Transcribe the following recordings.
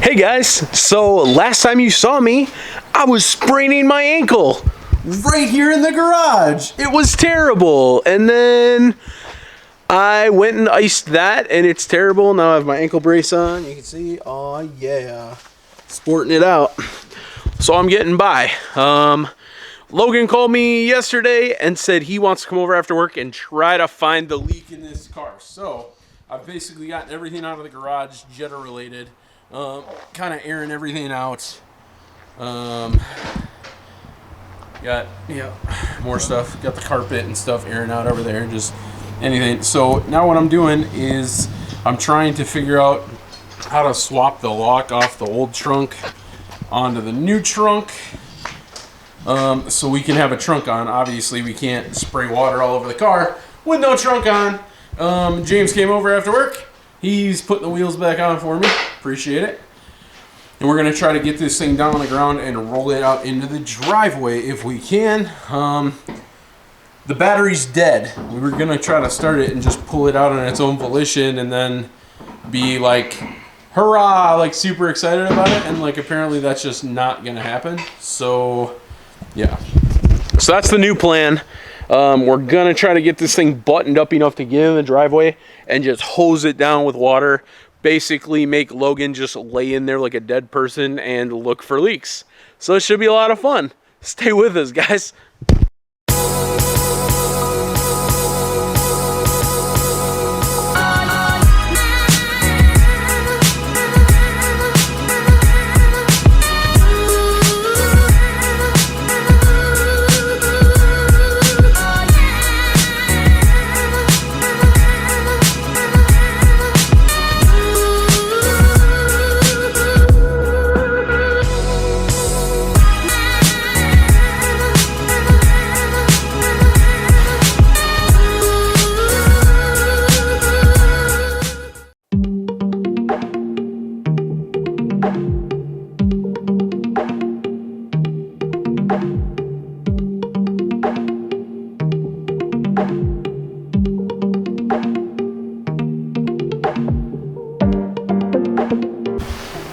Hey guys, so last time you saw me, I was spraining my ankle. Right here in the garage. It was terrible. And then I went and iced that and it's terrible. Now I have my ankle brace on. You can see, oh yeah, sporting it out. So I'm getting by. Logan called me yesterday and said he wants to come over after work and try to find the leak in this car. So I've basically gotten everything out of the garage, jetter related. Kind of airing everything out. Got more stuff. Got the carpet and stuff airing out over there. Just anything. So now what I'm doing is I'm trying to figure out how to swap the lock off the old trunk onto the new trunk. So we can have a trunk on. Obviously we can't spray water all over the car with no trunk on. James came over after work. He's putting the wheels back on for me. Appreciate it. And we're going to try to get this thing down on the ground and roll it out into the driveway if we can. The battery's dead. We were going to try to start it and just pull it out on its own volition and then be like, hurrah, like super excited about it. And like apparently that's just not going to happen. So yeah. So that's the new plan. We're gonna try to get this thing buttoned up enough to get in the driveway and just hose it down with water. Basically make Logan just lay in there like a dead person and look for leaks. So it should be a lot of fun. Stay with us, guys.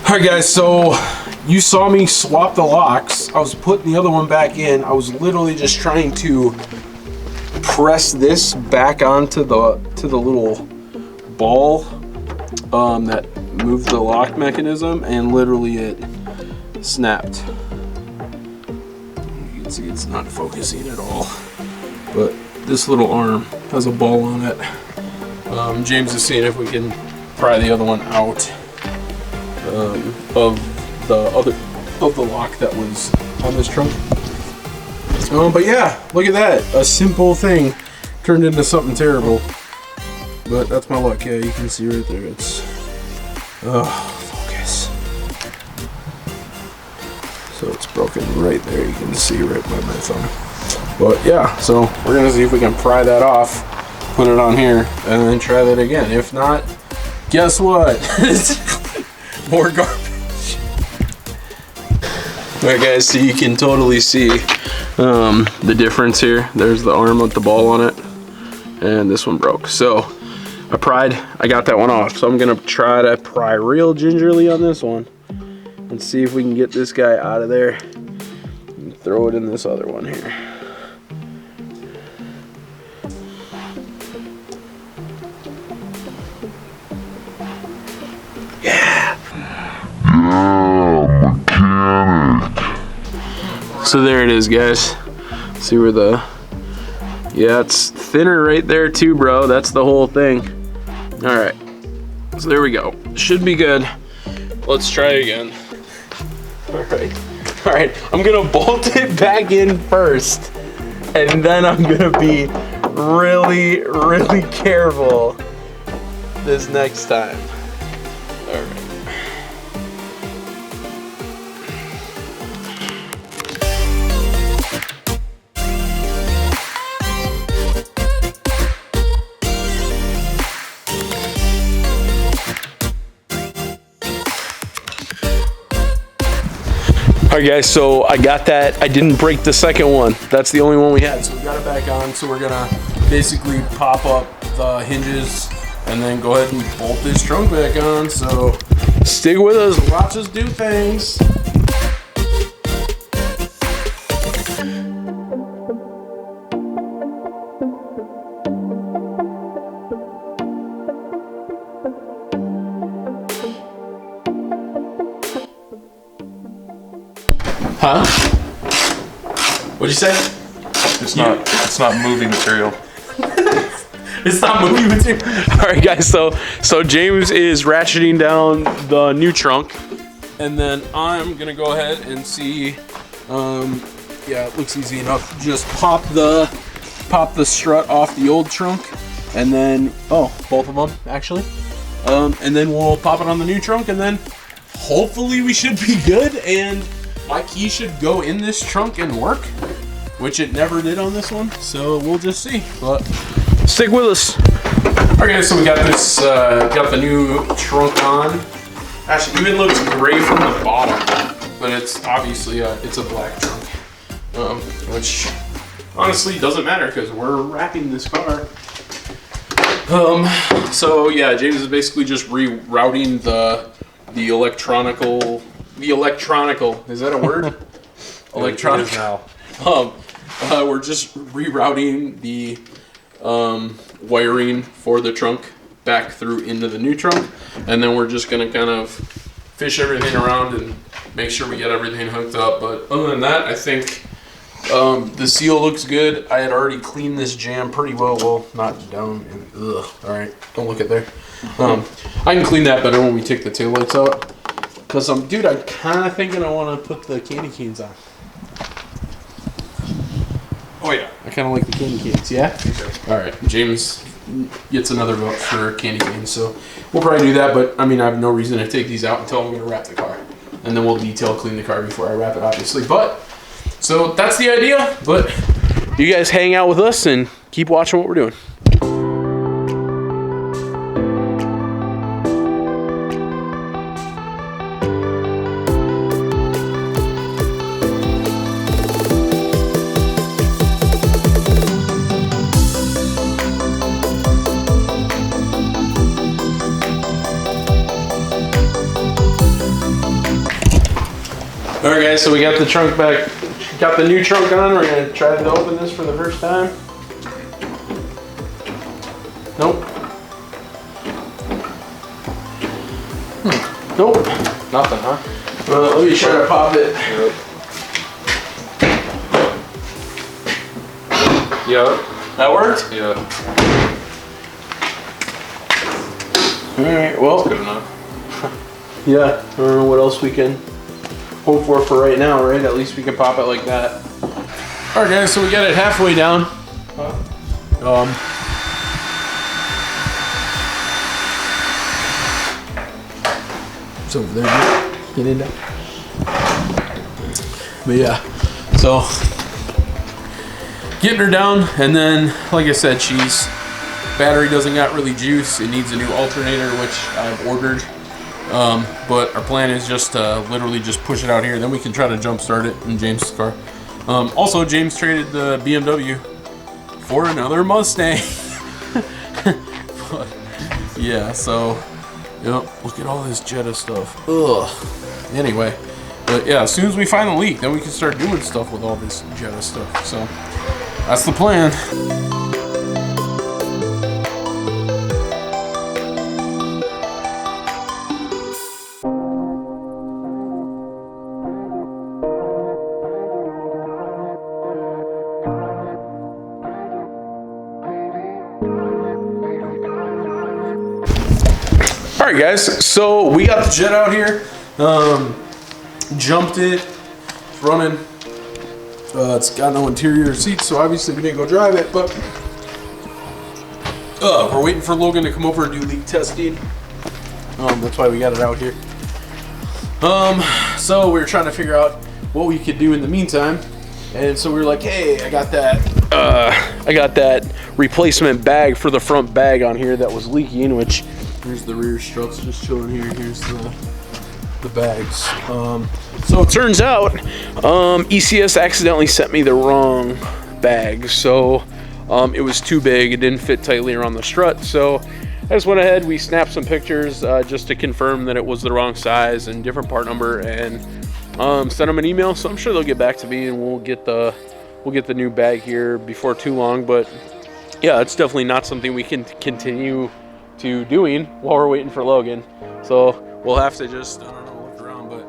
Alright guys, so you saw me swap the locks. I was putting the other one back in. I was literally just trying to press this back onto the little ball that moved the lock mechanism, and literally it snapped. You can see it's not focusing at all, but this little arm has a ball on it. James is seeing if we can pry the other one out of the lock that was on this trunk. But yeah, look at that. A simple thing turned into something terrible. But that's my luck. Yeah, you can see right there. It's focus. So it's broken right there. You can see right by my thumb. But yeah, so we're gonna see if we can pry that off, put it on here, and then try that again. If not, guess what? More garbage. Alright guys, so you can totally see the difference here. There's the arm with the ball on it, and this one broke. So I got that one off. So I'm gonna try to pry real gingerly on this one and see if we can get this guy out of there and throw it in this other one here. So there it is, guys. See where yeah, it's thinner right there too, bro. That's the whole thing. All right, so there we go. Should be good. Let's try again. All right. I'm gonna bolt it back in first, and then I'm gonna be really, really careful this next time. All right. Alright guys, so I got that. I didn't break the second one. That's the only one we had. So we got it back on. So we're gonna basically pop up the hinges and then go ahead and bolt this trunk back on. So Stick with us, watch us do things. Huh? What'd you say? It's not movie material. It's not movie material. All right, guys. So James is ratcheting down the new trunk, and then I'm gonna go ahead and see. Yeah, it looks easy enough. Just pop the strut off the old trunk, and then both of them actually. And then we'll pop it on the new trunk, and then hopefully we should be good. And my key should go in this trunk and work, which it never did on this one. So we'll just see. But stick with us. Okay, so we got this, got the new trunk on. Actually, even looks gray from the bottom, but it's obviously it's a black trunk, which honestly doesn't matter because we're wrapping this car. So yeah, James is basically just rerouting the electronical. Is that a word? Electronic. It is now. We're just rerouting the wiring for the trunk back through into the new trunk, and then we're just gonna kind of fish everything around and make sure we get everything hooked up. But other than that, I think the seal looks good. I had already cleaned this jam pretty well. Well, not down. Ugh. All right, don't look at there. I can clean that better when we take the taillights out. Cause dude, I'm kind of thinking I want to put the candy canes on. Oh yeah. I kind of like the candy canes, yeah? Okay. All right, James gets another vote for candy canes, so we'll probably do that, but I mean, I have no reason to take these out until I'm gonna wrap the car. And then we'll detail clean the car before I wrap it, obviously. But, so that's the idea, but you guys hang out with us and keep watching what we're doing. All right, guys, so we got the trunk back, got the new trunk on. We're gonna try to open this for the first time. Nope. Nope. Nothing, huh? Well, let me try to pop it. Yeah. That worked? Yeah. All right, well. Good enough. Yeah, I don't know what else we can hope for right now, right? At least we can pop it like that. All right, guys, so we got it halfway down. It's over there. Get in there. But yeah, so getting her down, and then, like I said, battery doesn't got really juice. It needs a new alternator, which I've ordered. But our plan is just to literally just push it out here. Then we can try to jump start it in James' car. Also, James traded the BMW for another Mustang. But, yeah, so, yep, look at all this Jetta stuff. Ugh. Anyway, but yeah, as soon as we find the leak, then we can start doing stuff with all this Jetta stuff. So, that's the plan. All right, guys, so we got the jet out here, jumped it, it's running. It's got no interior seats, so obviously we didn't go drive it, but we're waiting for Logan to come over and do leak testing. That's why we got it out here. So we were trying to figure out what we could do in the meantime, and so we were like, hey, I got that replacement bag for the front bag on here that was leaking, which here's the rear struts just chilling here. Here's the bags. So it turns out ECS accidentally sent me the wrong bag. So it was too big. It didn't fit tightly around the strut. So I just went ahead, we snapped some pictures just to confirm that it was the wrong size and different part number, and sent them an email. So I'm sure they'll get back to me, and we'll get the new bag here before too long. But yeah, it's definitely not something we can continue to doing while we're waiting for Logan. So we'll have to just, I don't know, look around, but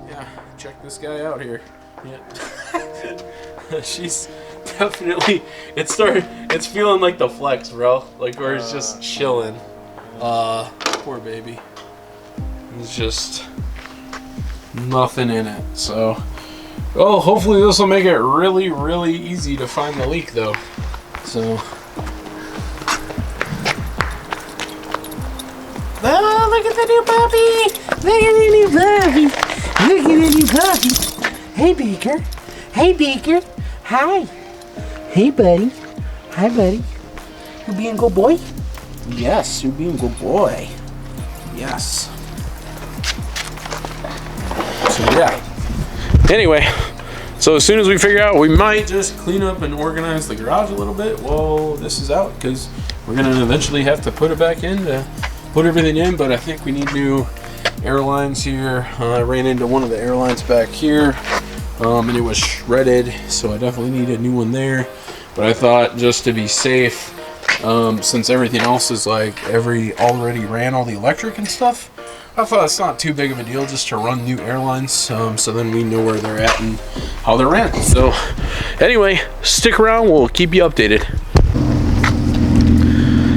yeah, check this guy out here. Yeah. She's definitely, it's feeling like the flex, bro. Like where it's just chilling. Poor baby. It's just nothing in it. So, well, hopefully this will make it really, really easy to find the leak though. So. Oh, look at the new puppy! Look at the new puppy! Look at the new puppy! Hey, Beaker. Hey, Beaker. Hi. Hey, buddy. Hi, buddy. You being a good boy? Yes, you being a good boy. Yes. So yeah. Anyway, so as soon as we figure out, we might just clean up and organize the garage a little bit while this is out, because we're gonna eventually have to put it back in to put everything in. But I think we need new airlines here. I ran into one of the airlines back here, and it was shredded, so I definitely need a new one there. But I thought, just to be safe, since everything else is like already ran all the electric and stuff, I thought it's not too big of a deal just to run new airlines, so then we know where they're at and how they're ran. So anyway, stick around, we'll keep you updated.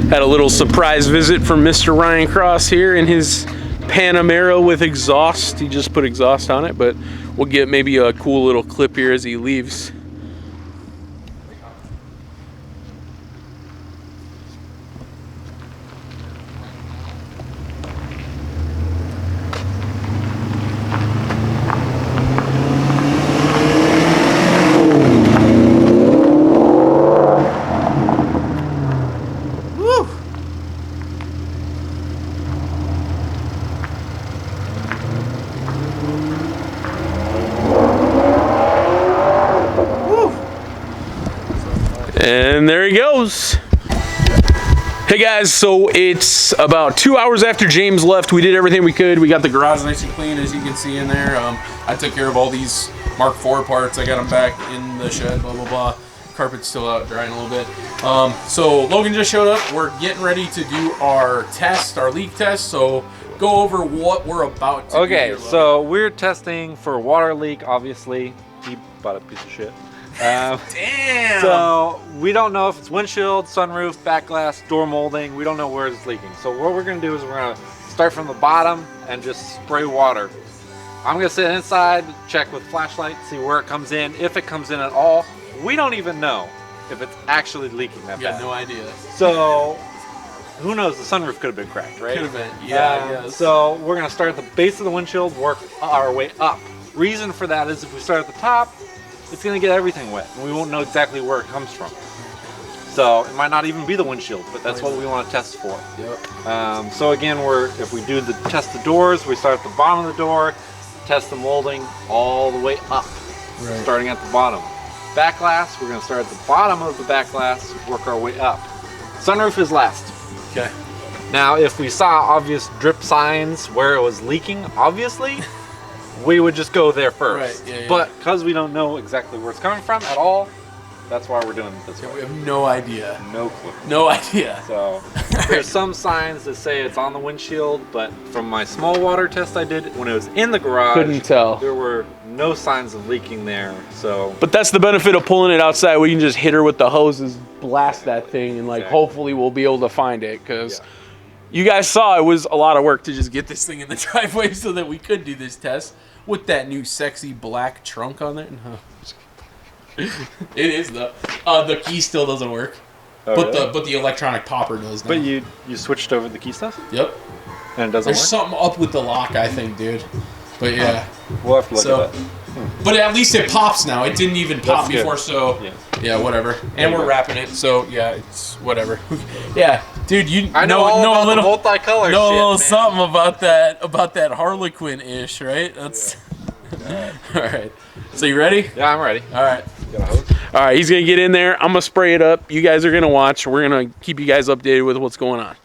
Had a little surprise visit from Mr. Ryan Cross here in his Panamera with exhaust. He just put exhaust on it, but we'll get maybe a cool little clip here as he leaves. And there he goes. Hey guys, so it's about 2 hours after James left. We did everything we could. We got the garage nice and clean, as you can see in there. I took care of all these Mark IV parts. I got them back in the shed, blah, blah, blah. Carpet's still out drying a little bit. So Logan just showed up. We're getting ready to do our test, our leak test. So go over what we're about to do. Okay, so we're testing for water leak, obviously. He bought a piece of shit. Damn! So we don't know if it's windshield, sunroof, back glass, door molding. We don't know where it's leaking. So what we're gonna do is we're gonna start from the bottom and just spray water. I'm gonna sit inside, check with flashlight, see where it comes in. If it comes in at all, we don't even know if it's actually leaking that bad. Yeah, no idea. So who knows? The sunroof could have been cracked, right? Could have been, yeah, I guess. So we're gonna start at the base of the windshield, work our way up. Reason for that is if we start at the top, it's gonna get everything wet, and we won't know exactly where it comes from. So it might not even be the windshield, but that's what we want to test for. Yep. So again, if we do the test the doors, we start at the bottom of the door, test the molding all the way up, starting at the bottom. Back glass, we're gonna start at the bottom of the back glass, work our way up. Sunroof is last. Okay. Now, if we saw obvious drip signs where it was leaking, obviously, we would just go there first. Right, yeah. But because we don't know exactly where it's coming from at all, that's why we're doing it this way. We have no idea. No clue. No idea. So there's some signs that say it's on the windshield, but from my small water test I did when it was in the garage, couldn't tell. There were no signs of leaking there. So, but that's the benefit of pulling it outside. We can just hit her with the hoses, blast that thing, and like hopefully we'll be able to find it, because you guys saw it was a lot of work to just get this thing in the driveway so that we could do this test with that new sexy black trunk on there. No. It is the key still doesn't work, but the electronic popper does now. But you switched over the key stuff? Yep. And it doesn't There's work? something up with the lock, I think, dude. But yeah. We'll have to look at that. But at least it pops now. It didn't even pop before, so yeah, whatever. And we're wrapping it, so yeah, it's whatever. Yeah, dude, I know a little multicolor shit, know a little man. something about that Harlequin-ish, right? That's all right. So you ready? Yeah, I'm ready. All right. All right, he's gonna get in there. I'm gonna spray it up. You guys are gonna watch. We're gonna keep you guys updated with what's going on.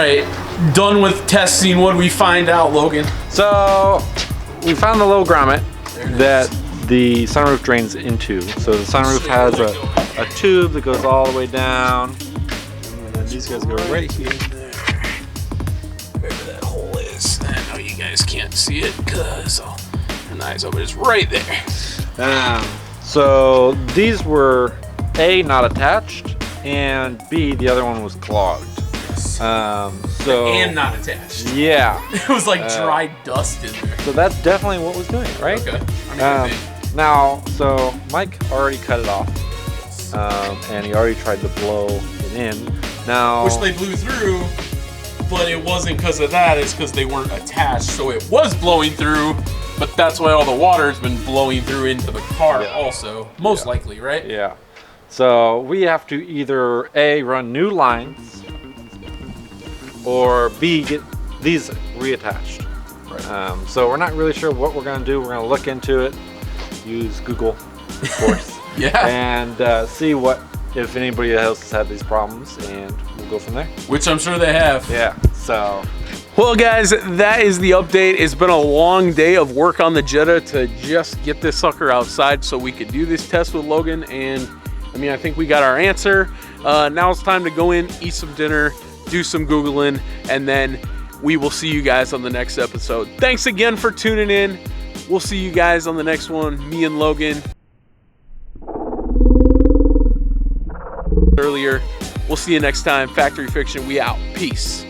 right, done with testing. What did we find out, Logan? So we found the little grommet that the sunroof drains into. So the sunroof has a tube that goes all the way down. And then these guys go right here. Wherever that hole is. I know you guys can't see it because the eyes open. It's right there. So these were A, not attached, and B, the other one was clogged. And not attached. Yeah. It was like dry dust in there. So that's definitely what was doing it, right? Okay. I mean, now, so Mike already cut it off, and he already tried to blow it in. Now, which they blew through, but it wasn't because of that. It's because they weren't attached. So it was blowing through, but that's why all the water's been blowing through into the car also. Most likely, right? Yeah. So we have to either A, run new lines, or B, get these reattached. Right. So we're not really sure what we're going to do. We're going to look into it, use Google, of course, and see if anybody else has had these problems, and we'll go from there. Which I'm sure they have. Yeah. So. Well, guys, that is the update. It's been a long day of work on the Jetta to just get this sucker outside so we could do this test with Logan. And I mean, I think we got our answer. Now it's time to go in, eat some dinner, do some Googling, and then we will see you guys on the next episode. Thanks again for tuning in. We'll see you guys on the next one. Me and Logan. Earlier. We'll see you next time. Factory Fiction, we out. Peace.